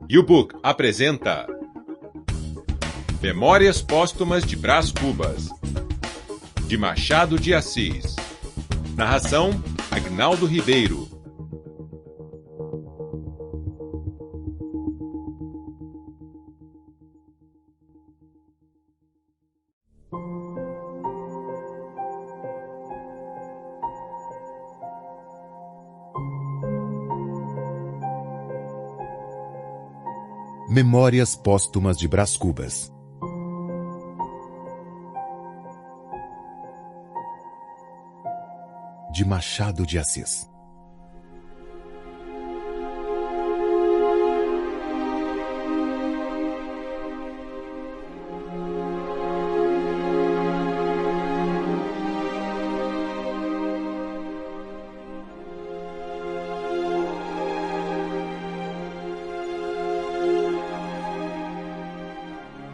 YouBook apresenta Memórias Póstumas de Brás Cubas, de Machado de Assis. Narração: Agnaldo Ribeiro. Memórias Póstumas de Brás Cubas, de Machado de Assis.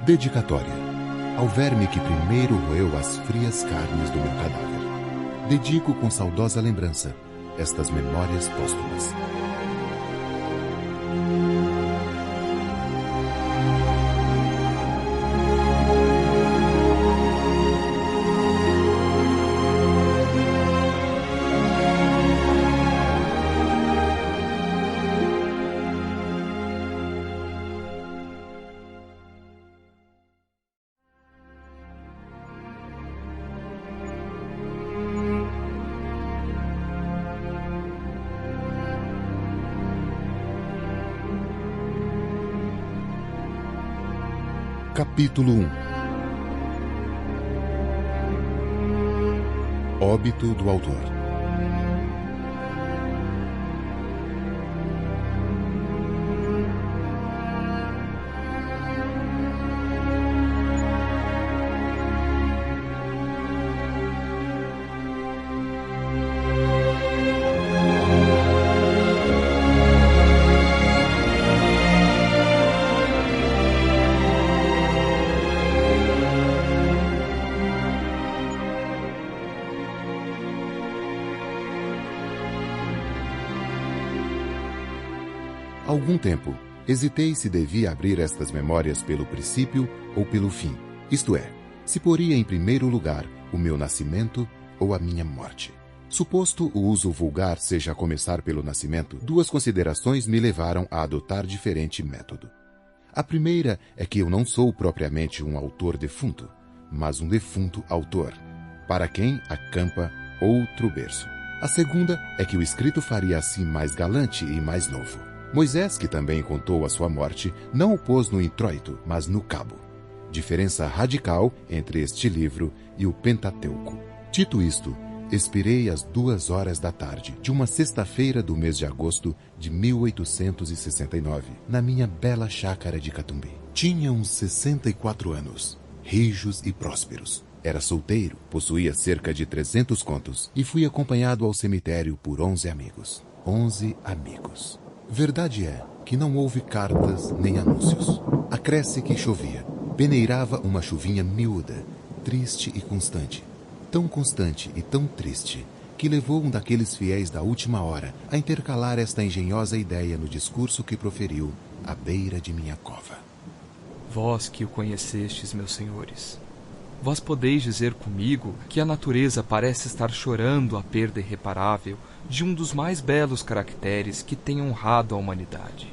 Dedicatória ao verme que primeiro roeu as frias carnes do meu cadáver. Dedico com saudosa lembrança estas memórias póstumas. Capítulo 1. Óbito do autor. Algum tempo, hesitei se devia abrir estas memórias pelo princípio ou pelo fim, isto é, se poria em primeiro lugar o meu nascimento ou a minha morte. Suposto o uso vulgar seja começar pelo nascimento, duas considerações me levaram a adotar diferente método. A primeira é que eu não sou propriamente um autor defunto, mas um defunto autor, para quem acampa outro berço. A segunda é que o escrito faria assim mais galante e mais novo. Moisés, que também contou a sua morte, não o pôs no introito, mas no cabo. Diferença radical entre este livro e o Pentateuco. Dito isto, expirei às 2h da tarde de uma sexta-feira do mês de agosto de 1869, na minha bela chácara de Catumbi. Tinha uns 64 anos, rijos e prósperos. Era solteiro, possuía cerca de 300 contos e fui acompanhado ao cemitério por 11 amigos. 11 amigos. Verdade é que não houve cartas nem anúncios. Acresce que chovia. Peneirava uma chuvinha miúda, triste e constante. Tão constante e tão triste, que levou um daqueles fiéis da última hora a intercalar esta engenhosa ideia no discurso que proferiu à beira de minha cova. Vós que o conhecestes, meus senhores, vós podeis dizer comigo que a natureza parece estar chorando a perda irreparável de um dos mais belos caracteres que tem honrado a humanidade.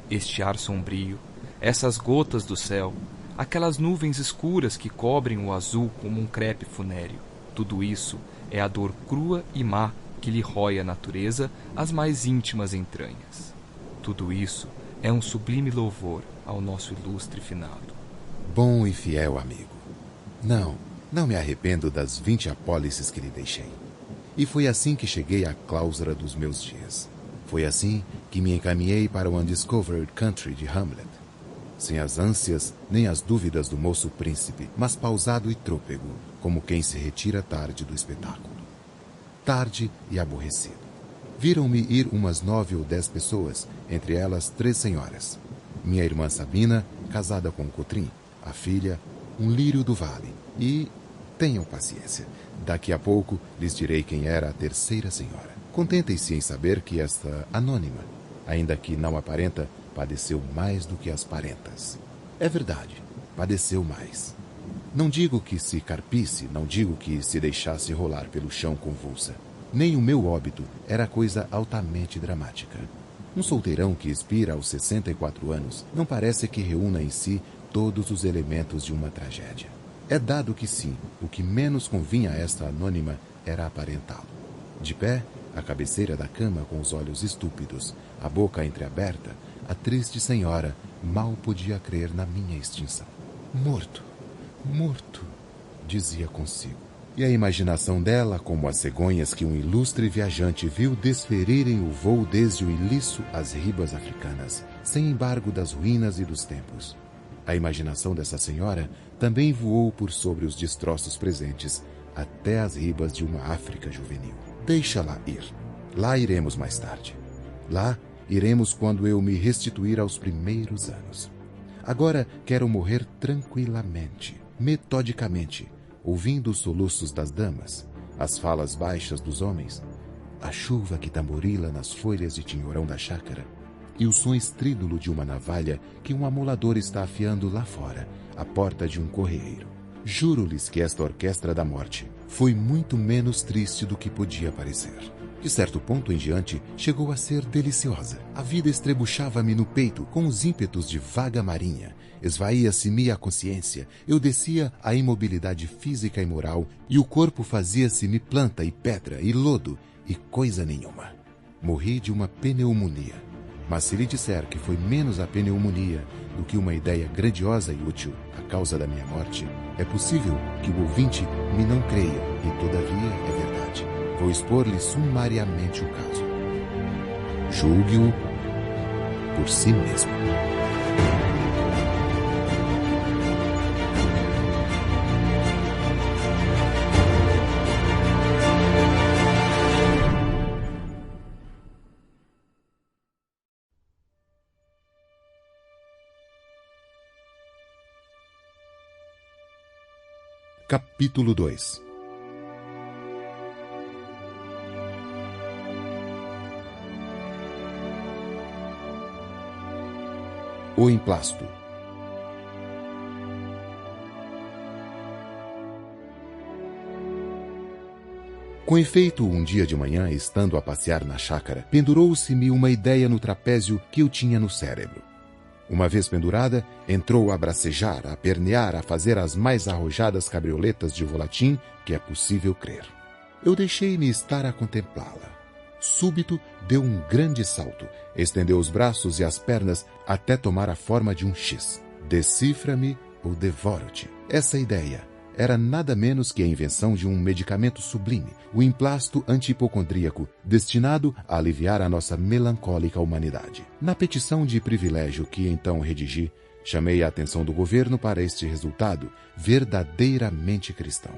Este ar sombrio, essas gotas do céu, aquelas nuvens escuras que cobrem o azul como um crepe funéreo, tudo isso é a dor crua e má que lhe rói a natureza as mais íntimas entranhas. Tudo isso é um sublime louvor ao nosso ilustre finado. Bom e fiel amigo, não me arrependo das 20 apólices que lhe deixei. E foi assim que cheguei à cláusula dos meus dias. Foi assim que me encaminhei para o Undiscovered Country de Hamlet. Sem as ânsias nem as dúvidas do moço príncipe, mas pausado e trôpego, como quem se retira tarde do espetáculo. Tarde e aborrecido. Viram-me ir umas 9 ou 10 pessoas, entre elas 3 senhoras. Minha irmã Sabina, casada com Cotrim, a filha, um lírio do vale, e... tenham paciência. Daqui a pouco lhes direi quem era a terceira senhora. Contentem-se em saber que esta anônima, ainda que não aparenta, padeceu mais do que as parentas. É verdade, padeceu mais. Não digo que se carpisse, não digo que se deixasse rolar pelo chão convulsa. Nem o meu óbito era coisa altamente dramática. Um solteirão que expira aos 64 anos não parece que reúna em si todos os elementos de uma tragédia. É dado que sim, o que menos convinha a esta anônima era aparentá-lo. De pé, à cabeceira da cama com os olhos estúpidos, a boca entreaberta, a triste senhora mal podia crer na minha extinção. Morto, morto, dizia consigo. E a imaginação dela, como as cegonhas que um ilustre viajante viu desferirem o voo desde o Ilício às ribas africanas, sem embargo das ruínas e dos tempos. A imaginação dessa senhora também voou por sobre os destroços presentes, até as ribas de uma África juvenil. Deixa-la ir. Lá iremos mais tarde. Lá iremos quando eu me restituir aos primeiros anos. Agora quero morrer tranquilamente, metodicamente, ouvindo os soluços das damas, as falas baixas dos homens, a chuva que tamborila nas folhas de tinhorão da chácara e o som estrídulo de uma navalha que um amolador está afiando lá fora, à porta de um correeiro. Juro-lhes que esta orquestra da morte foi muito menos triste do que podia parecer. De certo ponto em diante, chegou a ser deliciosa. A vida estrebuchava-me no peito com os ímpetos de vaga marinha. Esvaía-se-me a consciência, eu descia a imobilidade física e moral, e o corpo fazia-se-me planta e pedra e lodo, e coisa nenhuma. Morri de uma pneumonia. Mas se lhe disser que foi menos a pneumonia do que uma ideia grandiosa e útil a causa da minha morte, é possível que o ouvinte me não creia, e todavia é verdade. Vou expor-lhe sumariamente o caso. Julgue-o por si mesmo. Capítulo 2. O emplasto. Com efeito, um dia de manhã, estando a passear na chácara, pendurou-se-me uma ideia no trapézio que eu tinha no cérebro. Uma vez pendurada, entrou a bracejar, a pernear, a fazer as mais arrojadas cabrioletas de volatim que é possível crer. Eu deixei-me estar a contemplá-la. Súbito, deu um grande salto, estendeu os braços e as pernas até tomar a forma de um X. Decifra-me ou devoro-te. Essa ideia era nada menos que a invenção de um medicamento sublime, o emplasto antihipocondríaco, destinado a aliviar a nossa melancólica humanidade. Na petição de privilégio que então redigi, chamei a atenção do governo para este resultado verdadeiramente cristão.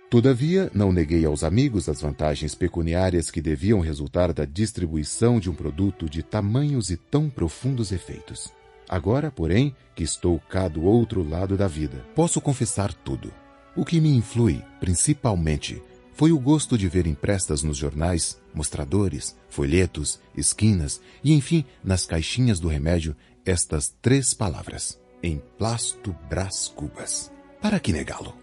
Todavia, não neguei aos amigos as vantagens pecuniárias que deviam resultar da distribuição de um produto de tamanhos e tão profundos efeitos. Agora, porém, que estou cá do outro lado da vida, posso confessar tudo. O que me influi, principalmente, foi o gosto de ver impressas nos jornais, mostradores, folhetos, esquinas e, enfim, nas caixinhas do remédio, estas 3 palavras: Emplasto Brás Cubas. Para que negá-lo?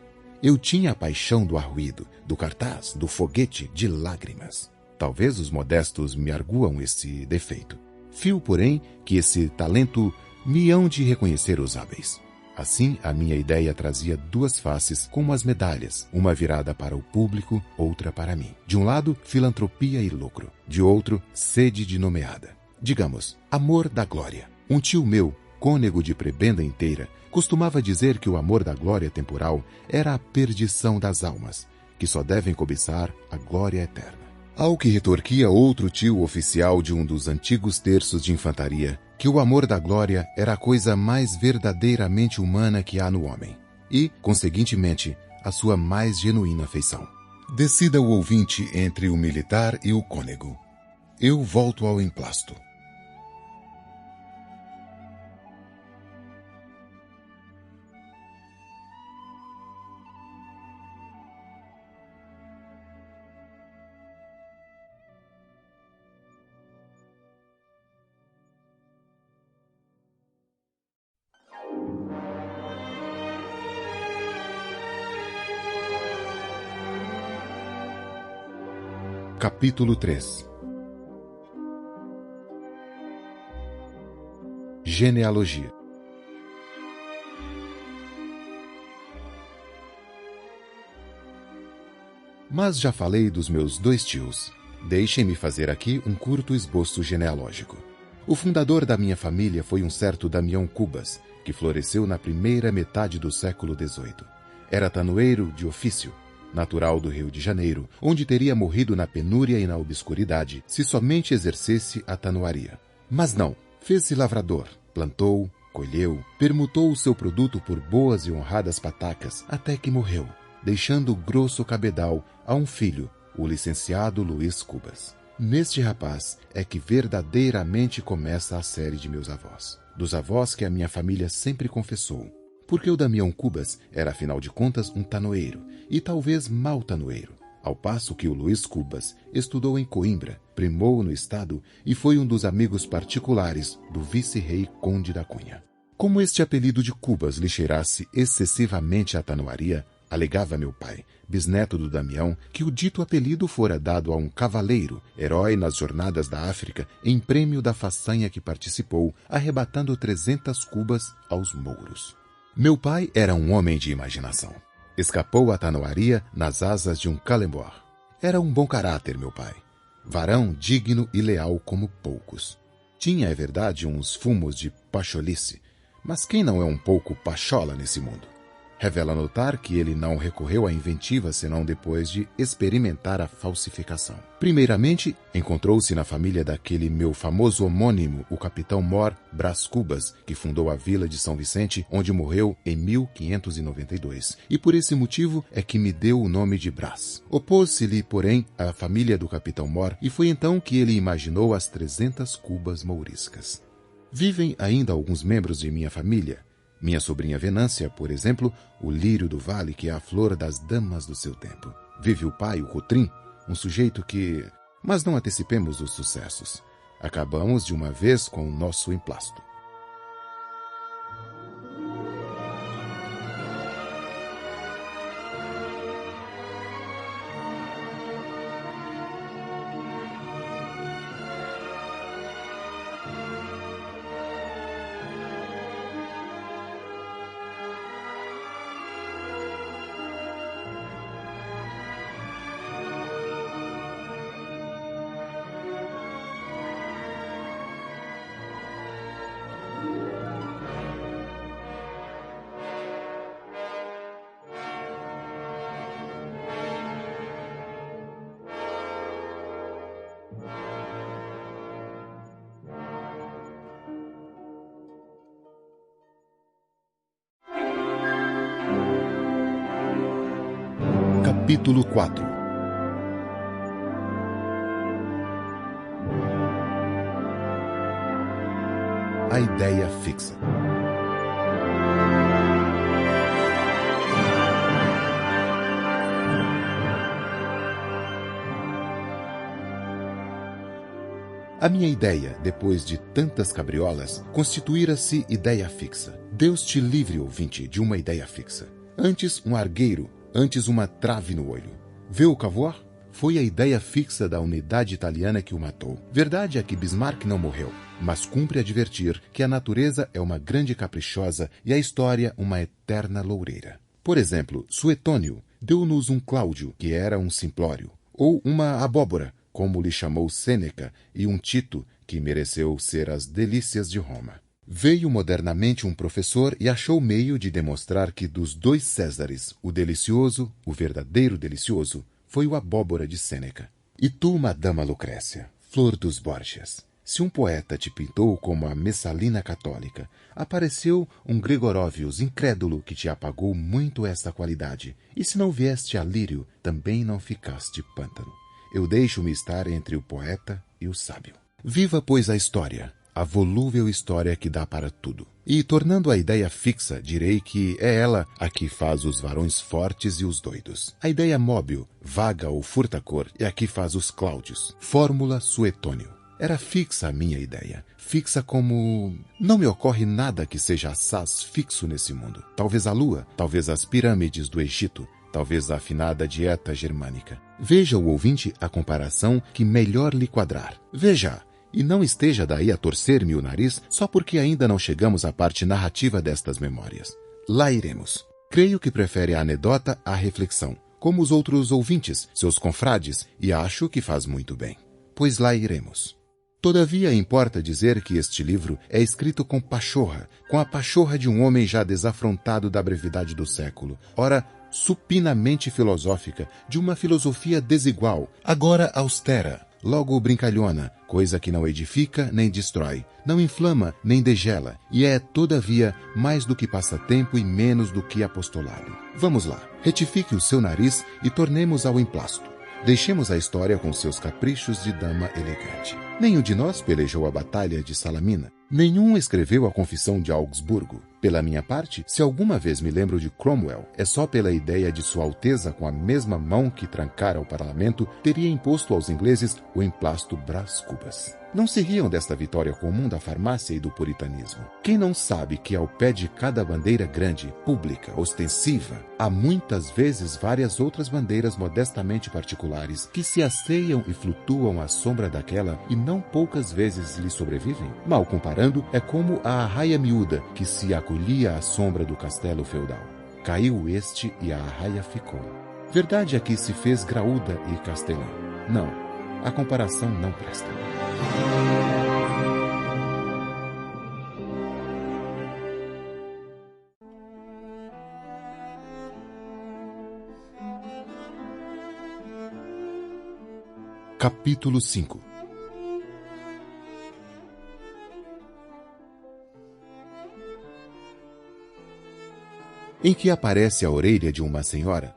Eu tinha a paixão do arruído, do cartaz, do foguete de lágrimas. Talvez os modestos me arguam esse defeito. Fio, porém, que esse talento me hão de reconhecer os hábeis. Assim, a minha ideia trazia 2 faces como as medalhas, uma virada para o público, outra para mim. De um lado, filantropia e lucro. De outro, sede de nomeada. Digamos, amor da glória. Um tio meu, cônego de prebenda inteira, costumava dizer que o amor da glória temporal era a perdição das almas, que só devem cobiçar a glória eterna. Ao que retorquia outro tio oficial de um dos antigos terços de infantaria, que o amor da glória era a coisa mais verdadeiramente humana que há no homem, e, conseguintemente, a sua mais genuína afeição. Decida o ouvinte entre o militar e o cônego. Eu volto ao emplasto. Capítulo 3. Genealogia. Mas já falei dos meus 2 tios. Deixem-me fazer aqui um curto esboço genealógico. O fundador da minha família foi um certo Damião Cubas, que floresceu na primeira metade do século XVIII. Era tanoeiro de ofício, natural do Rio de Janeiro, onde teria morrido na penúria e na obscuridade se somente exercesse a tanoaria. Mas não, fez-se lavrador, plantou, colheu, permutou o seu produto por boas e honradas patacas, até que morreu, deixando grosso cabedal a um filho, o licenciado Luiz Cubas. Neste rapaz é que verdadeiramente começa a série de meus avós. Dos avós que a minha família sempre confessou. Porque o Damião Cubas era, afinal de contas, um tanoeiro, e talvez mau tanoeiro, ao passo que o Luiz Cubas estudou em Coimbra, primou no estado e foi um dos amigos particulares do vice-rei Conde da Cunha. Como este apelido de Cubas lhe cheirasse excessivamente à tanoaria, alegava meu pai, bisneto do Damião, que o dito apelido fora dado a um cavaleiro, herói nas jornadas da África, em prêmio da façanha que participou, arrebatando 300 cubas aos mouros. Meu pai era um homem de imaginação. Escapou à tanoaria nas asas de um calembor. Era um bom caráter, meu pai. Varão digno e leal como poucos. Tinha, é verdade, uns fumos de pacholice, mas quem não é um pouco pachola nesse mundo? Revela notar que ele não recorreu à inventiva senão depois de experimentar a falsificação. Primeiramente, encontrou-se na família daquele meu famoso homônimo, o capitão Mor Brás Cubas, que fundou a vila de São Vicente, onde morreu em 1592. E por esse motivo é que me deu o nome de Brás. Opôs-se-lhe, porém, a família do capitão Mor, e foi então que ele imaginou as 300 cubas mouriscas. Vivem ainda alguns membros de minha família. Minha sobrinha Venância, por exemplo, o lírio do vale, que é a flor das damas do seu tempo. Vive o pai, o Cotrim, um sujeito que... Mas não antecipemos os sucessos. Acabamos de uma vez com o nosso emplasto. Capítulo 4. A ideia fixa. A minha ideia, depois de tantas cabriolas, constituíra-se ideia fixa. Deus te livre, ouvinte, de uma ideia fixa. Antes um argueiro, antes uma trave no olho. Vê o Cavour? Foi a ideia fixa da unidade italiana que o matou. Verdade é que Bismarck não morreu, mas cumpre advertir que a natureza é uma grande caprichosa e a história uma eterna loureira. Por exemplo, Suetônio deu-nos um Cláudio, que era um simplório, ou uma abóbora, como lhe chamou Sêneca, e um Tito, que mereceu ser as delícias de Roma. Veio modernamente um professor e achou meio de demonstrar que dos 2 Césares, o delicioso, o verdadeiro delicioso, foi o abóbora de Sêneca. E tu, madama Lucrécia, flor dos Borgias, se um poeta te pintou como a Messalina católica, apareceu um Gregorovius incrédulo que te apagou muito esta qualidade, e se não vieste a lírio, também não ficaste pântano. Eu deixo-me estar entre o poeta e o sábio. Viva, pois, a história, a volúvel história que dá para tudo. E, tornando a ideia fixa, direi que é ela a que faz os varões fortes e os doidos. A ideia móvel, vaga ou furta-cor, é a que faz os Cláudios. Fórmula Suetônio. Era fixa a minha ideia. Fixa como... Não me ocorre nada que seja assaz fixo nesse mundo. Talvez a lua, talvez as pirâmides do Egito, talvez a afinada dieta germânica. Veja, o ouvinte, a comparação que melhor lhe quadrar. Veja, e não esteja daí a torcer-me o nariz só porque ainda não chegamos à parte narrativa destas memórias. Lá iremos. Creio que prefere a anedota à reflexão, como os outros ouvintes, seus confrades, e acho que faz muito bem. Pois lá iremos. Todavia, importa dizer que este livro é escrito com pachorra, com a pachorra de um homem já desafrontado da brevidade do século, ora supinamente filosófica, de uma filosofia desigual, agora austera, logo brincalhona, coisa que não edifica nem destrói, não inflama nem degela, e é, todavia, mais do que passatempo e menos do que apostolado. Vamos lá, retifique o seu nariz e tornemos ao emplasto. Deixemos a história com seus caprichos de dama elegante. Nenhum de nós pelejou a batalha de Salamina. Nenhum escreveu a Confissão de Augsburgo. Pela minha parte, se alguma vez me lembro de Cromwell, é só pela ideia de Sua Alteza, com a mesma mão que trancara o parlamento, teria imposto aos ingleses o emplasto Brás Cubas. Não se riam desta vitória comum da farmácia e do puritanismo. Quem não sabe que ao pé de cada bandeira grande, pública, ostensiva, há muitas vezes várias outras bandeiras modestamente particulares que se asseiam e flutuam à sombra daquela e não poucas vezes lhe sobrevivem? Mal comparando, é como a arraia miúda que se acolhia à sombra do castelo feudal. Caiu este e a arraia ficou. Verdade é que se fez graúda e castelã. Não, a comparação não presta. Capítulo 5. Em que aparece a orelha de uma senhora?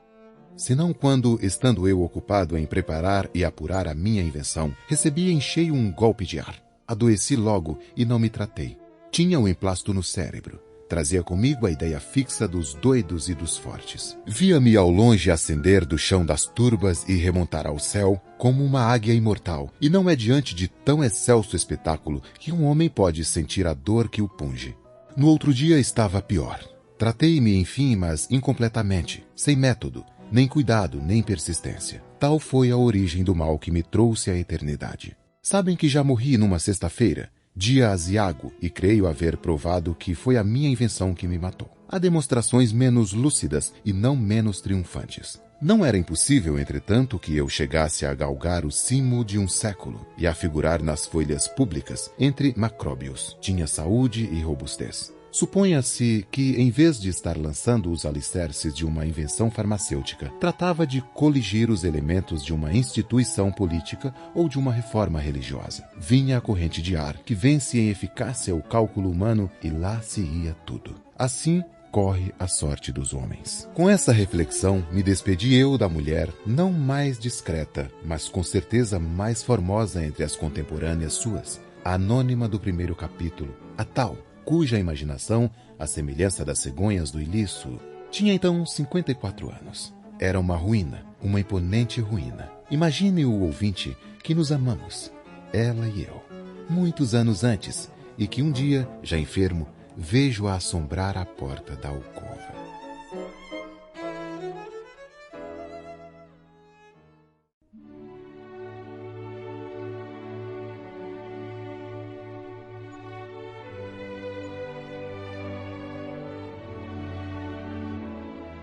Senão quando, estando eu ocupado em preparar e apurar a minha invenção, recebi em cheio um golpe de ar. Adoeci logo e não me tratei. Tinha um emplasto no cérebro. Trazia comigo a ideia fixa dos doidos e dos fortes. Via-me ao longe ascender do chão das turbas e remontar ao céu como uma águia imortal, e não é diante de tão excelso espetáculo que um homem pode sentir a dor que o punge. No outro dia estava pior. Tratei-me, enfim, mas incompletamente, sem método, nem cuidado, nem persistência. Tal foi a origem do mal que me trouxe à eternidade. Sabem que já morri numa sexta-feira, dia aziago, e creio haver provado que foi a minha invenção que me matou. Há demonstrações menos lúcidas e não menos triunfantes. Não era impossível, entretanto, que eu chegasse a galgar o cimo de um século e a figurar nas folhas públicas entre macróbios. Tinha saúde e robustez. Suponha-se que, em vez de estar lançando os alicerces de uma invenção farmacêutica, tratava de coligir os elementos de uma instituição política ou de uma reforma religiosa. Vinha a corrente de ar, que vence em eficácia o cálculo humano, e lá se ia tudo. Assim corre a sorte dos homens. Com essa reflexão, me despedi eu da mulher, não mais discreta, mas com certeza mais formosa entre as contemporâneas suas, a anônima do primeiro capítulo, a tal cuja imaginação, à semelhança das cegonhas do Ilício, tinha então 54 anos. Era uma ruína, uma imponente ruína. Imagine o ouvinte que nos amamos, ela e eu, muitos anos antes, e que um dia, já enfermo, vejo-a assombrar a porta da alcova.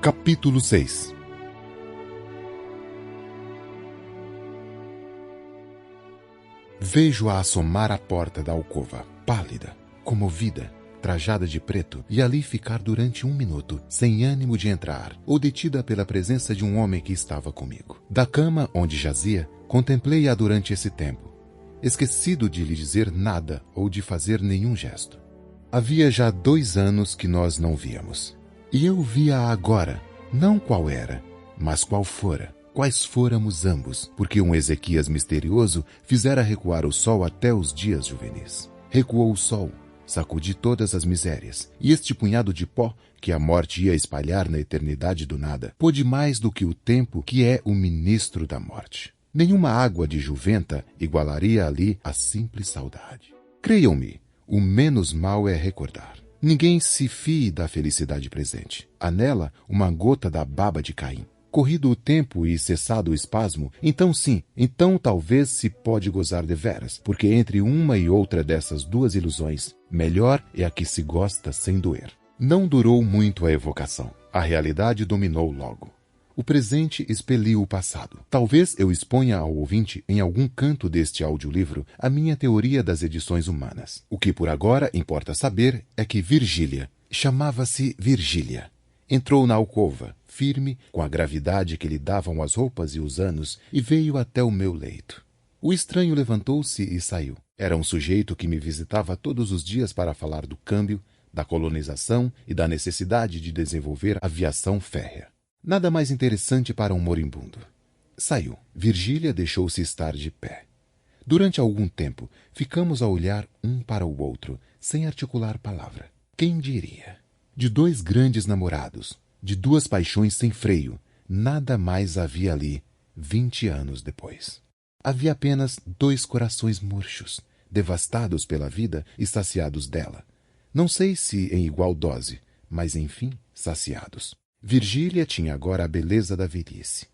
Capítulo 6. Vejo-a assomar à porta da alcova, pálida, comovida, trajada de preto, e ali ficar durante 1 minuto, sem ânimo de entrar, ou detida pela presença de um homem que estava comigo. Da cama onde jazia, contemplei-a durante esse tempo, esquecido de lhe dizer nada ou de fazer nenhum gesto. Havia já 2 anos que nós não víamos. E eu via-a agora, não qual era, mas qual fora, quais fôramos ambos, porque um Ezequias misterioso fizera recuar o sol até os dias juvenis. Recuou o sol, sacudi todas as misérias, e este punhado de pó que a morte ia espalhar na eternidade do nada, pôde mais do que o tempo que é o ministro da morte. Nenhuma água de juventa igualaria ali a simples saudade. Creiam-me, o menos mal é recordar. Ninguém se fie da felicidade presente. Há nela uma gota da baba de Caim. Corrido o tempo e cessado o espasmo, então sim, então talvez se pode gozar deveras, porque entre uma e outra dessas duas ilusões, melhor é a que se gosta sem doer. Não durou muito a evocação. A realidade dominou logo. O presente expeliu o passado. Talvez eu exponha ao ouvinte, em algum canto deste audiolivro, a minha teoria das edições humanas. O que por agora importa saber é que Virgília, chamava-se Virgília, entrou na alcova, firme, com a gravidade que lhe davam as roupas e os anos, e veio até o meu leito. O estranho levantou-se e saiu. Era um sujeito que me visitava todos os dias para falar do câmbio, da colonização e da necessidade de desenvolver aviação férrea. Nada mais interessante para um moribundo. Saiu. Virgília deixou-se estar de pé. Durante algum tempo, ficamos a olhar um para o outro, sem articular palavra. Quem diria? De dois grandes namorados, de duas paixões sem freio, nada mais havia ali, 20 anos depois. Havia apenas dois corações murchos, devastados pela vida e saciados dela. Não sei se em igual dose, mas enfim, saciados. Virgília tinha agora a beleza da velhice,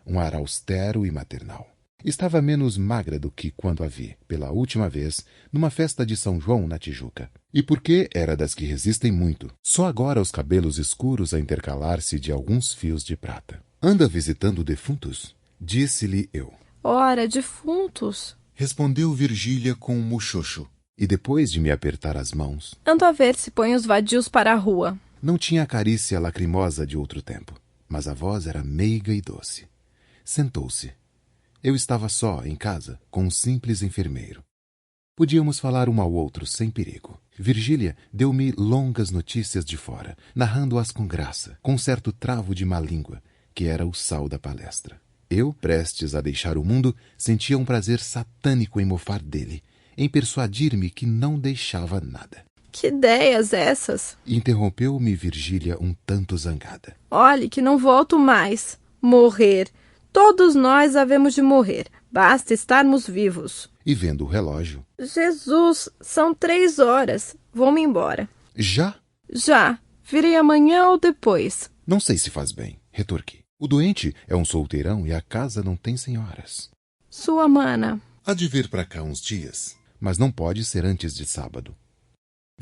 um ar austero e maternal. Estava menos magra do que quando a vi, pela última vez, numa festa de São João na Tijuca. E porque era das que resistem muito, só agora os cabelos escuros a intercalar-se de alguns fios de prata. Anda visitando defuntos? Disse-lhe eu. Ora, defuntos? Respondeu Virgília com um muxoxo. E depois de me apertar as mãos... Ando a ver se põe os vadios para a rua. Não tinha a carícia lacrimosa de outro tempo, mas a voz era meiga e doce. Sentou-se. Eu estava só, em casa, com um simples enfermeiro. Podíamos falar um ao outro sem perigo. Virgília deu-me longas notícias de fora, narrando-as com graça, com certo travo de má língua, que era o sal da palestra. Eu, prestes a deixar o mundo, sentia um prazer satânico em mofar dele, em persuadir-me que não deixava nada. Que ideias essas? Interrompeu-me Virgília um tanto zangada. Olhe que não volto mais. Morrer. Todos nós havemos de morrer. Basta estarmos vivos. E vendo o relógio... Jesus, são 3 horas. Vou-me embora. Já? Já. Virei amanhã ou depois. Não sei se faz bem, retorqui. O doente é um solteirão e a casa não tem senhoras. Sua mana. Há de vir para cá uns dias, mas não pode ser antes de sábado.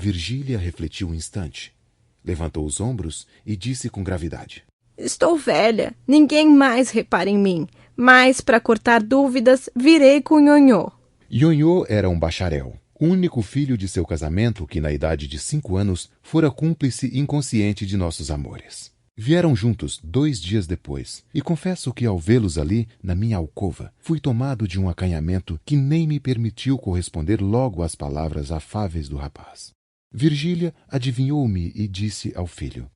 Virgília refletiu um instante, levantou os ombros e disse com gravidade. Estou velha, ninguém mais repara em mim, mas para cortar dúvidas, virei com Nhonhô. Nhonhô era um bacharel, o único filho de seu casamento que na idade de 5 anos fora cúmplice inconsciente de nossos amores. Vieram juntos 2 dias depois, e confesso que ao vê-los ali, na minha alcova, fui tomado de um acanhamento que nem me permitiu corresponder logo às palavras afáveis do rapaz. Virgília adivinhou-me e disse ao filho.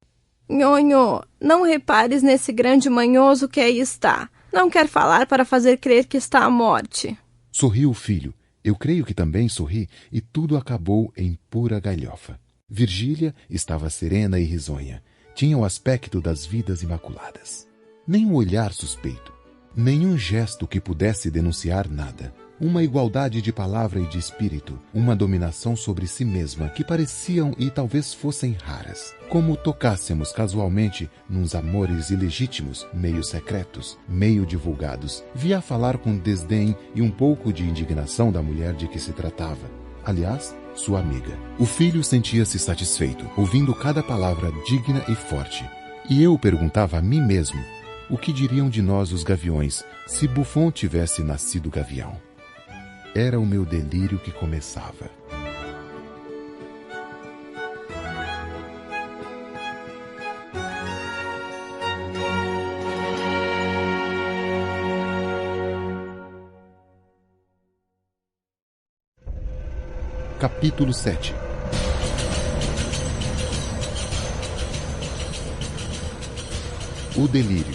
Nhonhô, não repares nesse grande manhoso que aí está. Não quer falar para fazer crer que está à morte. Sorriu o filho. Eu creio que também sorri, e tudo acabou em pura galhofa. Virgília estava serena e risonha. Tinha o aspecto das vidas imaculadas. Nem um olhar suspeito, nenhum gesto que pudesse denunciar nada. Uma igualdade de palavra e de espírito, uma dominação sobre si mesma que pareciam e talvez fossem raras. Como tocássemos casualmente nos amores ilegítimos, meio secretos, meio divulgados. Via falar com desdém e um pouco de indignação da mulher de que se tratava. Aliás, sua amiga. O filho sentia-se satisfeito, ouvindo cada palavra digna e forte. E eu perguntava a mim mesmo, o que diriam de nós os gaviões, se Buffon tivesse nascido gavião? Era o meu delírio que começava. Capítulo 7. O delírio.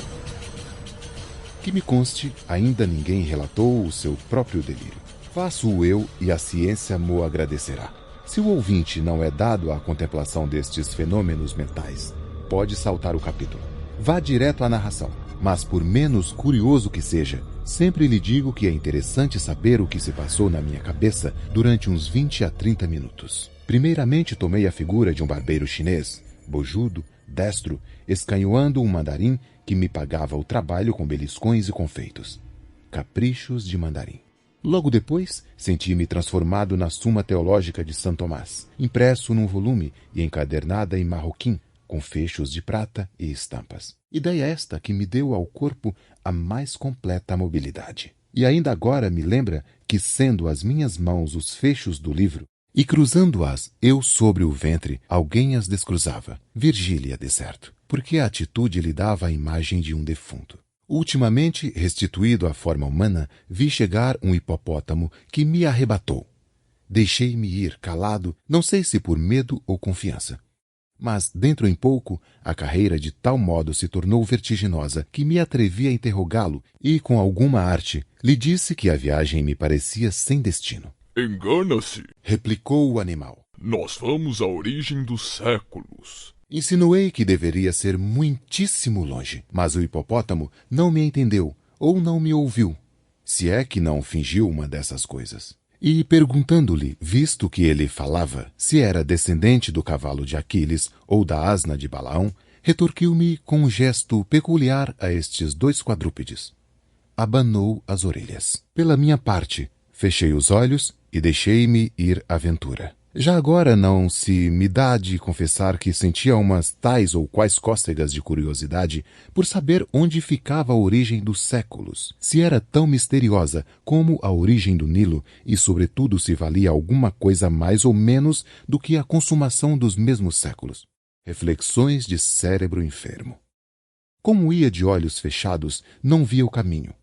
Que me conste, ainda ninguém relatou o seu próprio delírio. Faço-o eu e a ciência mo agradecerá. Se o ouvinte não é dado à contemplação destes fenômenos mentais, pode saltar o capítulo. vá direto à narração. Mas por menos curioso que seja, sempre lhe digo que é interessante saber o que se passou na minha cabeça durante uns 20 a 30 minutos. Primeiramente tomei a figura de um barbeiro chinês, bojudo, destro, escanhoando um mandarim que me pagava o trabalho com beliscões e confeitos. Caprichos de mandarim. Logo depois, senti-me transformado na Suma Teológica de São Tomás, impresso num volume e encadernada em marroquim, com fechos de prata e estampas. Ideia esta que me deu ao corpo a mais completa mobilidade. E ainda agora me lembra que, sendo as minhas mãos os fechos do livro, e cruzando-as eu sobre o ventre, alguém as descruzava. Virgília, de certo, porque a atitude lhe dava a imagem de um defunto. Ultimamente, restituído à forma humana, vi chegar um hipopótamo que me arrebatou. Deixei-me ir, calado, não sei se por medo ou confiança. Mas, dentro em pouco, a carreira de tal modo se tornou vertiginosa que me atrevi a interrogá-lo e, com alguma arte, lhe disse que a viagem me parecia sem destino. Engana-se, replicou o animal. Nós vamos à origem dos séculos. Insinuei que deveria ser muitíssimo longe, mas o hipopótamo não me entendeu ou não me ouviu, se é que não fingiu uma dessas coisas. E perguntando-lhe, visto que ele falava, se era descendente do cavalo de Aquiles ou da asna de Balaão, retorquiu-me com um gesto peculiar a estes dois quadrúpedes. Abanou as orelhas. Pela minha parte, fechei os olhos e deixei-me ir à aventura. Já agora não se me dá de confessar que sentia umas tais ou quais cócegas de curiosidade por saber onde ficava a origem dos séculos, se era tão misteriosa como a origem do Nilo e, sobretudo, se valia alguma coisa mais ou menos do que a consumação dos mesmos séculos. Reflexões de cérebro enfermo. Como ia de olhos fechados, não via o caminho.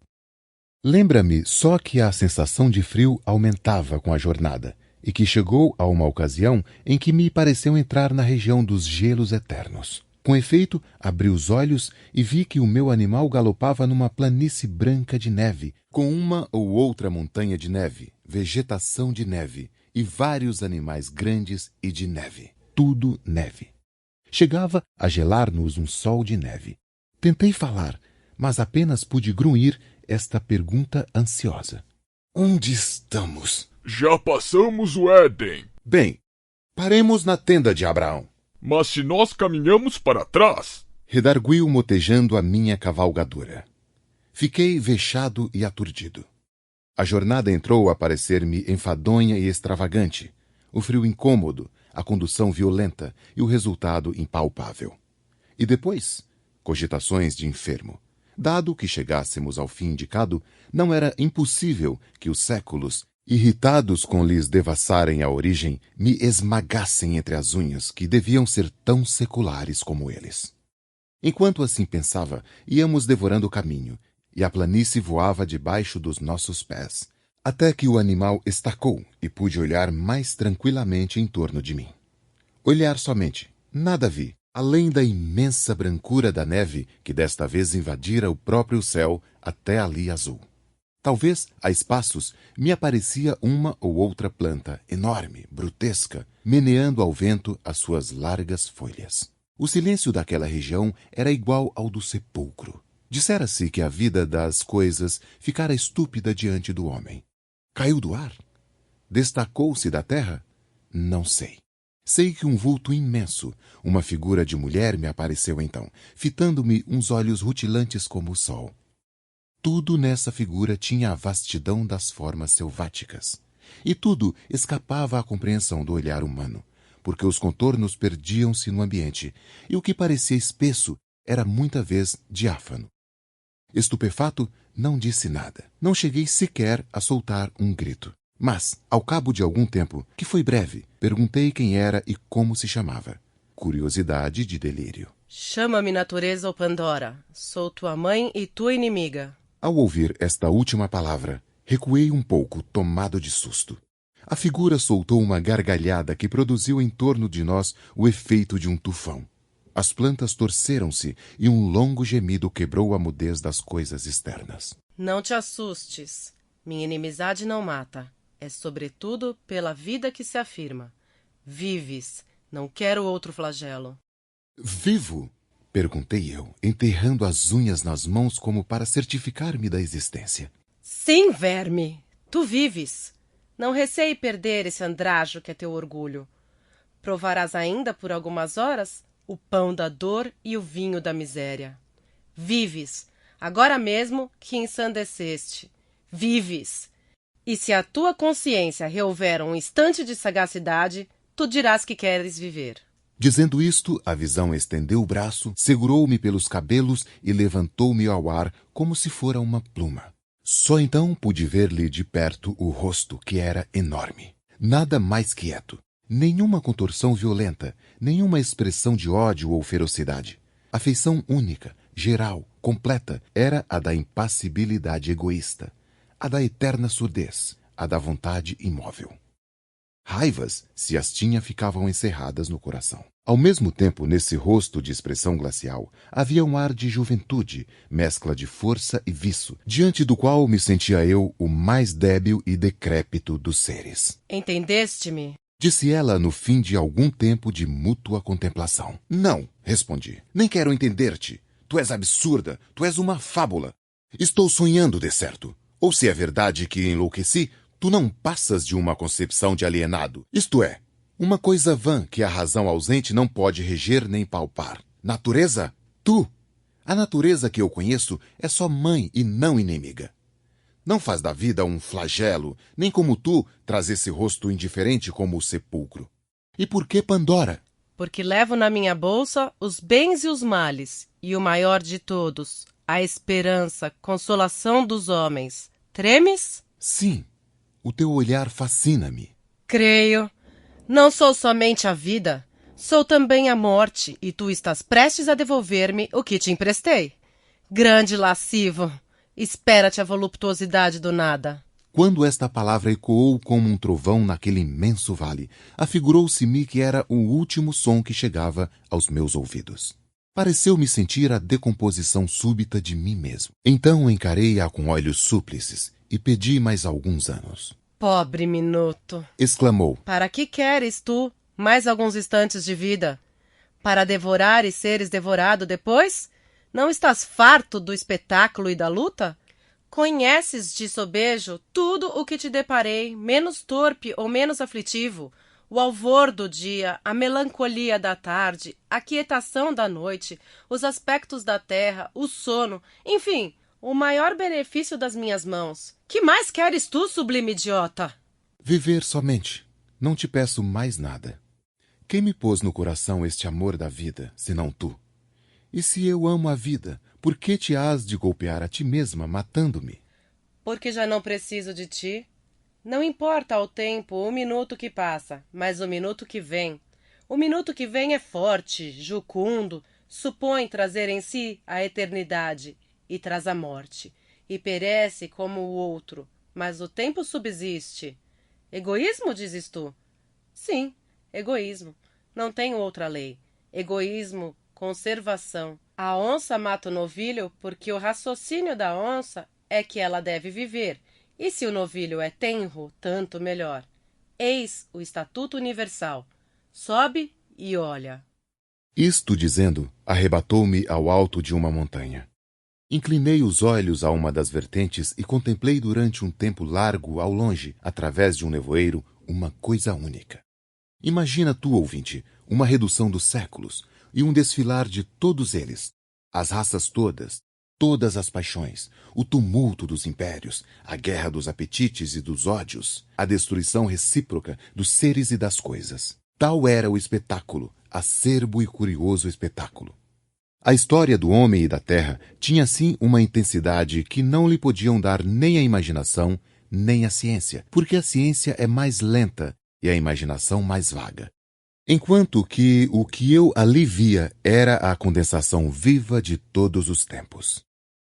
Lembra-me só que a sensação de frio aumentava com a jornada, e que chegou a uma ocasião em que me pareceu entrar na região dos gelos eternos. Com efeito, abri os olhos e vi que o meu animal galopava numa planície branca de neve, com uma ou outra montanha de neve, vegetação de neve e vários animais grandes e de neve. Tudo neve. Chegava a gelar-nos um sol de neve. Tentei falar, mas apenas pude grunhir esta pergunta ansiosa. Onde estamos? Já passamos o Éden. Bem, paremos na tenda de Abraão. Mas se nós caminhamos para trás... Redarguiu motejando a minha cavalgadura. Fiquei vexado e aturdido. A jornada entrou a parecer-me enfadonha e extravagante, o frio incômodo, a condução violenta e o resultado impalpável. E depois, cogitações de enfermo. Dado que chegássemos ao fim indicado, não era impossível que os séculos, irritados com lhes devassarem a origem, me esmagassem entre as unhas, que deviam ser tão seculares como eles. Enquanto assim pensava, íamos devorando o caminho, e a planície voava debaixo dos nossos pés, até que o animal estacou e pude olhar mais tranquilamente em torno de mim. Olhar somente, nada vi, além da imensa brancura da neve que desta vez invadira o próprio céu até ali azul. Talvez, a espaços, me aparecia uma ou outra planta, enorme, brutesca, meneando ao vento as suas largas folhas. O silêncio daquela região era igual ao do sepulcro. Dissera-se que a vida das coisas ficara estúpida diante do homem. Caiu do ar? Destacou-se da terra? Não sei. Sei que um vulto imenso, uma figura de mulher me apareceu então, fitando-me uns olhos rutilantes como o sol. Tudo nessa figura tinha a vastidão das formas selváticas. E tudo escapava à compreensão do olhar humano, porque os contornos perdiam-se no ambiente, e o que parecia espesso era muita vez diáfano. Estupefato, não disse nada. Não cheguei sequer a soltar um grito. Mas, ao cabo de algum tempo, que foi breve, perguntei quem era e como se chamava. Curiosidade de delírio. Chama-me natureza ou Pandora. Sou tua mãe e tua inimiga. Ao ouvir esta última palavra, recuei um pouco, tomado de susto. A figura soltou uma gargalhada que produziu em torno de nós o efeito de um tufão. As plantas torceram-se e um longo gemido quebrou a mudez das coisas externas. Não te assustes. Minha inimizade não mata. É sobretudo pela vida que se afirma. Vives. Não quero outro flagelo. Vivo? Perguntei eu, enterrando as unhas nas mãos como para certificar-me da existência. Sim, verme, tu vives. Não receie perder esse andrajo que é teu orgulho. Provarás ainda por algumas horas o pão da dor e o vinho da miséria. Vives, agora mesmo que ensandeceste. Vives. E se a tua consciência reouver um instante de sagacidade, tu dirás que queres viver. Dizendo isto, a visão estendeu o braço, segurou-me pelos cabelos e levantou-me ao ar como se fora uma pluma. Só então pude ver-lhe de perto o rosto, que era enorme. Nada mais quieto. Nenhuma contorção violenta, nenhuma expressão de ódio ou ferocidade. A feição única, geral, completa, era a da impassibilidade egoísta, a da eterna surdez, a da vontade imóvel. Raivas, se as tinha, ficavam encerradas no coração. Ao mesmo tempo, nesse rosto de expressão glacial, havia um ar de juventude, mescla de força e viço, diante do qual me sentia eu o mais débil e decrépito dos seres. Entendeste-me? Disse ela no fim de algum tempo de mútua contemplação. Não, respondi. Nem quero entender-te. Tu és absurda, tu és uma fábula. Estou sonhando, de certo. Ou se é verdade que enlouqueci, tu não passas de uma concepção de alienado. Isto é, uma coisa vã que a razão ausente não pode reger nem palpar. Natureza? Tu! A natureza que eu conheço é só mãe e não inimiga. Não faz da vida um flagelo, nem como tu traz esse rosto indiferente como o sepulcro. E por que Pandora? Porque levo na minha bolsa os bens e os males, e o maior de todos, a esperança, consolação dos homens. Tremes? Sim, o teu olhar fascina-me. Creio. Não sou somente a vida, sou também a morte, e tu estás prestes a devolver-me o que te emprestei. Grande lascivo, espera-te a voluptuosidade do nada. Quando esta palavra ecoou como um trovão naquele imenso vale, afigurou-se-me que era o último som que chegava aos meus ouvidos. Pareceu-me sentir a decomposição súbita de mim mesmo. Então encarei-a com olhos súplices e pedi mais alguns anos. Pobre minuto! Exclamou. Para que queres tu mais alguns instantes de vida? Para devorar e seres devorado depois? Não estás farto do espetáculo e da luta? Conheces de sobejo tudo o que te deparei, menos torpe ou menos aflitivo, o alvor do dia, a melancolia da tarde, a quietação da noite, os aspectos da terra, o sono, enfim, o maior benefício das minhas mãos. Que mais queres tu, sublime idiota? Viver somente. Não te peço mais nada. Quem me pôs no coração este amor da vida, senão tu? E se eu amo a vida, por que te hás de golpear a ti mesma, matando-me? Porque já não preciso de ti. Não importa ao tempo o minuto que passa, mas o minuto que vem. O minuto que vem é forte, jucundo, supõe trazer em si a eternidade e traz a morte, e perece como o outro, mas o tempo subsiste. Egoísmo, dizes tu? Sim, egoísmo. Não tenho outra lei. Egoísmo, conservação. A onça mata o novilho porque o raciocínio da onça é que ela deve viver, e se o novilho é tenro, tanto melhor. Eis o Estatuto Universal. Sobe e olha. Isto dizendo, arrebatou-me ao alto de uma montanha. Inclinei os olhos a uma das vertentes e contemplei durante um tempo largo ao longe, através de um nevoeiro, uma coisa única. Imagina tu, ouvinte, uma redução dos séculos e um desfilar de todos eles, as raças todas, todas as paixões, o tumulto dos impérios, a guerra dos apetites e dos ódios, a destruição recíproca dos seres e das coisas. Tal era o espetáculo, acerbo e curioso espetáculo. A história do homem e da terra tinha, assim, uma intensidade que não lhe podiam dar nem a imaginação, nem a ciência, porque a ciência é mais lenta e a imaginação mais vaga. Enquanto que o que eu ali via era a condensação viva de todos os tempos.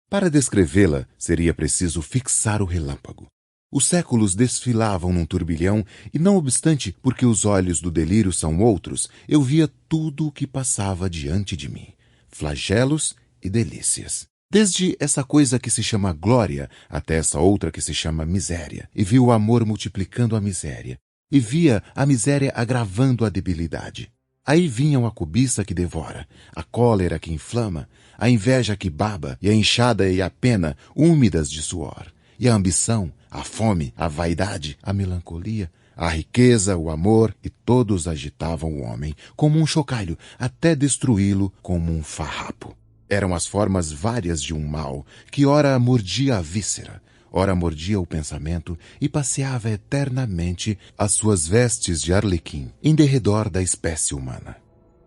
Para descrevê-la, seria preciso fixar o relâmpago. Os séculos desfilavam num turbilhão e, não obstante, porque os olhos do delírio são outros, eu via tudo o que passava diante de mim. Flagelos e delícias. Desde essa coisa que se chama glória até essa outra que se chama miséria. E vi o amor multiplicando a miséria. E via a miséria agravando a debilidade. Aí vinham a cobiça que devora, a cólera que inflama, a inveja que baba e a enxada e a pena úmidas de suor, e a ambição, a fome, a vaidade, a melancolia, a riqueza, o amor, e todos agitavam o homem como um chocalho, até destruí-lo como um farrapo. Eram as formas várias de um mal, que ora mordia a víscera, ora mordia o pensamento e passeava eternamente as suas vestes de arlequim em derredor da espécie humana.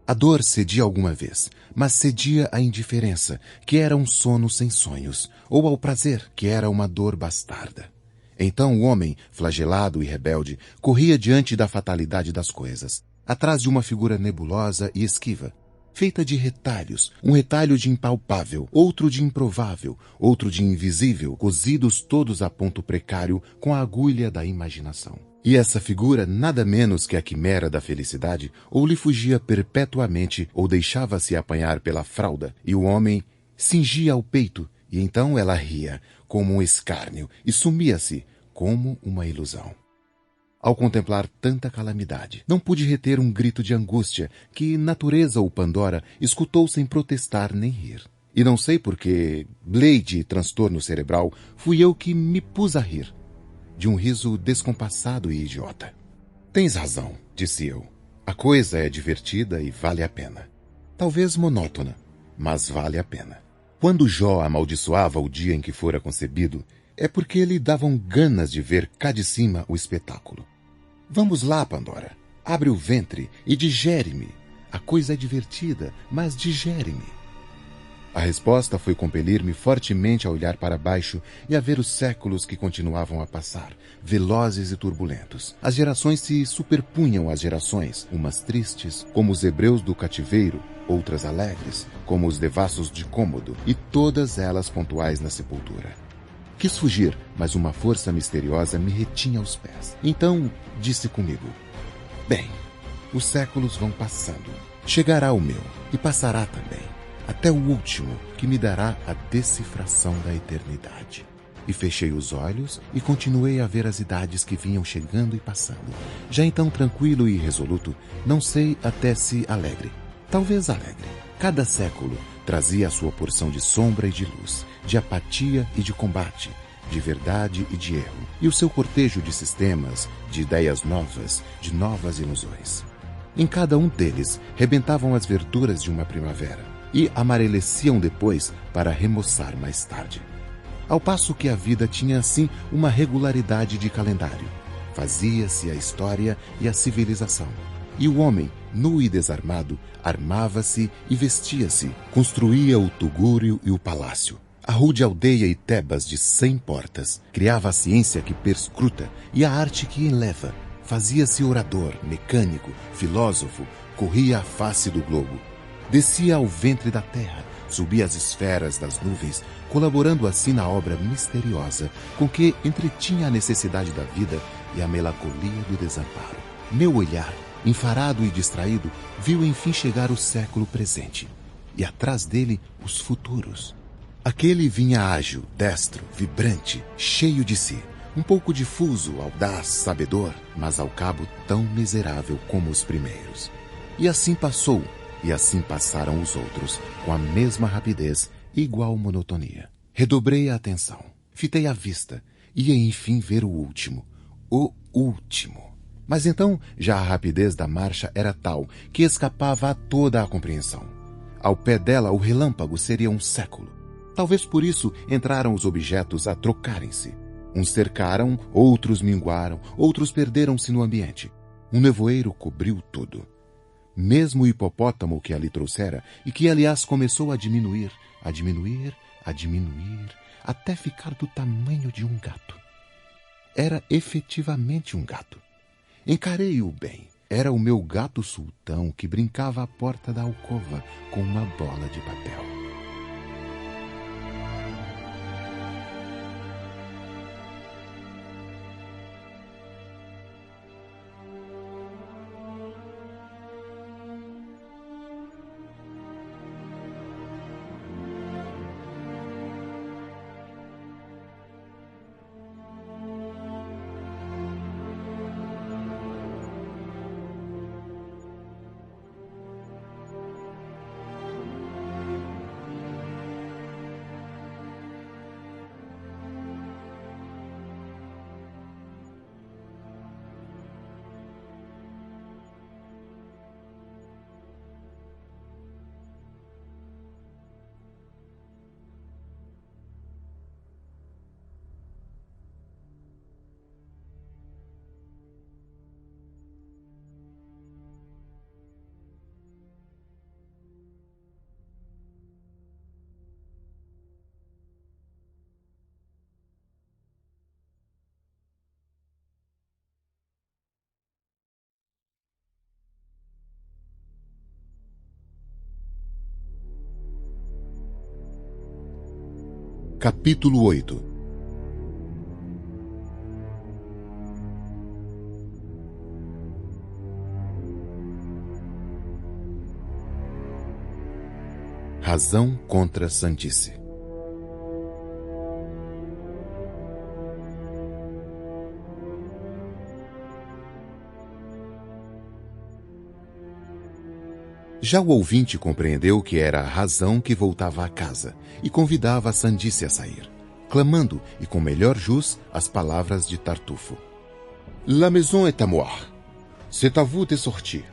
A dor cedia alguma vez, mas cedia à indiferença, que era um sono sem sonhos, ou ao prazer, que era uma dor bastarda. Então o homem, flagelado e rebelde, corria diante da fatalidade das coisas, atrás de uma figura nebulosa e esquiva, feita de retalhos, um retalho de impalpável, outro de improvável, outro de invisível, cozidos todos a ponto precário com a agulha da imaginação. E essa figura, nada menos que a quimera da felicidade, ou lhe fugia perpetuamente, ou deixava-se apanhar pela fralda, e o homem cingia o peito, e então ela ria, como um escárnio, e sumia-se, como uma ilusão. Ao contemplar tanta calamidade, não pude reter um grito de angústia que natureza ou Pandora escutou sem protestar nem rir. E não sei por que, Blade e transtorno cerebral, fui eu que me pus a rir, de um riso descompassado e idiota. Tens razão, disse eu. A coisa é divertida e vale a pena. Talvez monótona, mas vale a pena. Quando Jó amaldiçoava o dia em que fora concebido, é porque lhe davam ganas de ver cá de cima o espetáculo. Vamos lá, Pandora. Abre o ventre e digere-me. A coisa é divertida, mas digere-me. A resposta foi compelir-me fortemente a olhar para baixo e a ver os séculos que continuavam a passar, velozes e turbulentos. As gerações se superpunham às gerações, umas tristes, como os hebreus do cativeiro, outras alegres, como os devassos de Cômodo, e todas elas pontuais na sepultura. Quis fugir, mas uma força misteriosa me retinha aos pés. Então disse comigo: bem, os séculos vão passando. Chegará o meu, e passará também, até o último, que me dará a decifração da eternidade. E fechei os olhos e continuei a ver as idades que vinham chegando e passando. Já então tranquilo e resoluto, não sei até se alegre. Talvez alegre. Cada século trazia a sua porção de sombra e de luz, de apatia e de combate, de verdade e de erro, e o seu cortejo de sistemas, de ideias novas, de novas ilusões. Em cada um deles rebentavam as verduras de uma primavera e amareleciam depois para remoçar mais tarde. Ao passo que a vida tinha assim uma regularidade de calendário. Fazia-se a história e a civilização. E o homem, nu e desarmado, armava-se e vestia-se, construía o tugúrio e o palácio. A rude aldeia e Tebas de 100 portas, criava a ciência que perscruta e a arte que enleva. Fazia-se orador, mecânico, filósofo, corria a face do globo. Descia ao ventre da terra, subia as esferas das nuvens, colaborando assim na obra misteriosa com que entretinha a necessidade da vida e a melancolia do desamparo. Meu olhar, enfarado e distraído, viu enfim chegar o século presente, e atrás dele os futuros. Aquele vinha ágil, destro, vibrante, cheio de si, um pouco difuso, audaz, sabedor, mas ao cabo tão miserável como os primeiros. E assim passou, e assim passaram os outros, com a mesma rapidez e igual monotonia. Redobrei a atenção, fitei a vista, ia enfim ver o último. O último. Mas então já a rapidez da marcha era tal que escapava a toda a compreensão. Ao pé dela o relâmpago seria um século. Talvez por isso entraram os objetos a trocarem-se. Uns cercaram, outros minguaram, outros perderam-se no ambiente. Um nevoeiro cobriu tudo. Mesmo o hipopótamo que ali trouxera, e que aliás começou a diminuir, até ficar do tamanho de um gato. Era efetivamente um gato. Encarei-o bem. Era o meu gato sultão que brincava à porta da alcova com uma bola de papel. Capítulo 8. Razão contra sandice. Já o ouvinte compreendeu que era a razão que voltava à casa e convidava a sandice a sair, clamando, e com melhor jus, as palavras de Tartufo. La maison est à moi. C'est à vous de sortir.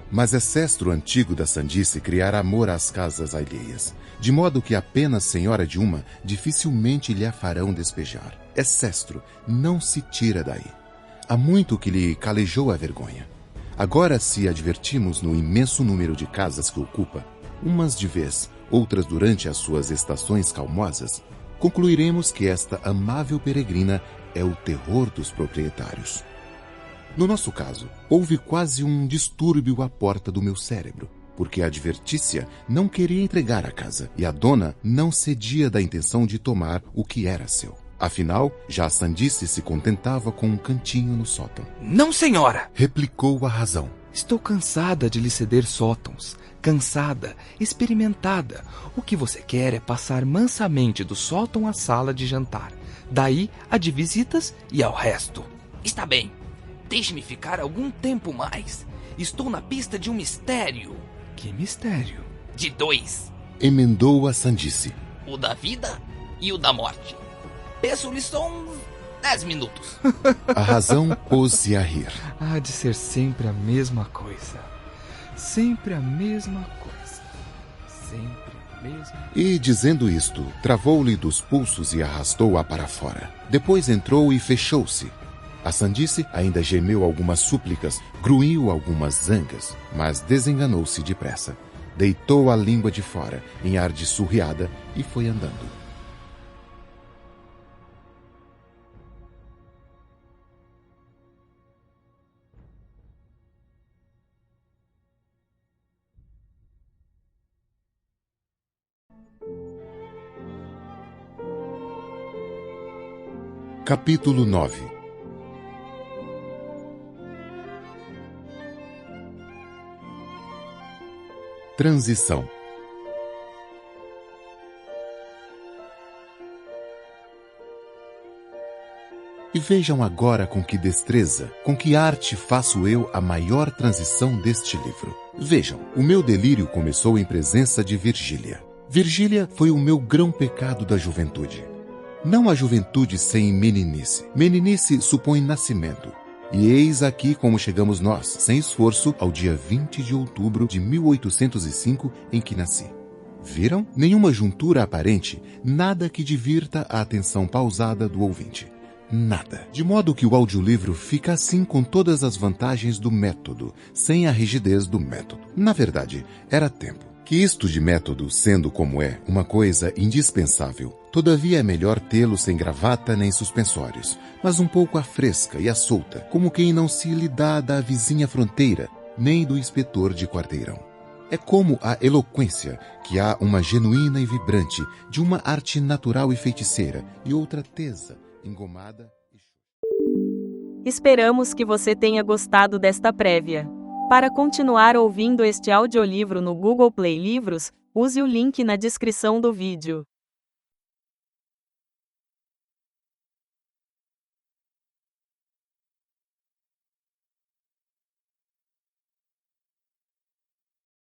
Mas é cestro antigo da sandice criar amor às casas alheias, de modo que apenas senhora de uma dificilmente lhe a farão despejar. É cestro, não se tira daí. Há muito que lhe calejou a vergonha. Agora, se advertimos no imenso número de casas que ocupa, umas de vez, outras durante as suas estações calmosas, concluiremos que esta amável peregrina é o terror dos proprietários. No nosso caso, houve quase um distúrbio à porta do meu cérebro, porque a advertícia não queria entregar a casa e a dona não cedia da intenção de tomar o que era seu. Afinal, já a sandice se contentava com um cantinho no sótão. Não, senhora! Replicou a razão. Estou cansada de lhe ceder sótãos. Cansada, experimentada. O que você quer é passar mansamente do sótão à sala de jantar. Daí, a de visitas e ao resto. Está bem. Deixe-me ficar algum tempo mais. Estou na pista de um mistério. Que mistério? De 2. Emendou a sandice. O da vida e o da morte. Peço-lhe só uns 10 minutos. A razão pôs-se a rir. Há de ser sempre a mesma coisa. Sempre a mesma coisa. Sempre a mesma... E, dizendo isto, travou-lhe dos pulsos e arrastou-a para fora. Depois entrou e fechou-se. A sandice ainda gemeu algumas súplicas, grunhiu algumas zangas, mas desenganou-se depressa. Deitou a língua de fora, em ar de surriada, e foi andando. Capítulo 9. Transição. E vejam agora com que destreza, com que arte faço eu a maior transição deste livro. Vejam, o meu delírio começou em presença de Virgília. Virgília foi o meu grão pecado da juventude. Não a juventude sem meninice. Meninice supõe nascimento. E eis aqui como chegamos nós, sem esforço, ao dia 20 de outubro de 1805, em que nasci. Viram? Nenhuma juntura aparente, nada que divirta a atenção pausada do ouvinte. Nada. De modo que o audiolivro fica assim com todas as vantagens do método, sem a rigidez do método. Na verdade, era tempo. Que isto de método, sendo como é, uma coisa indispensável, todavia é melhor tê-lo sem gravata nem suspensórios, mas um pouco à fresca e à solta, como quem não se lhe dá da vizinha fronteira, nem do inspetor de quarteirão. É como a eloquência, que há uma genuína e vibrante, de uma arte natural e feiticeira, e outra tesa, engomada e... Esperamos que você tenha gostado desta prévia. Para continuar ouvindo este audiolivro no Google Play Livros, use o link na descrição do vídeo.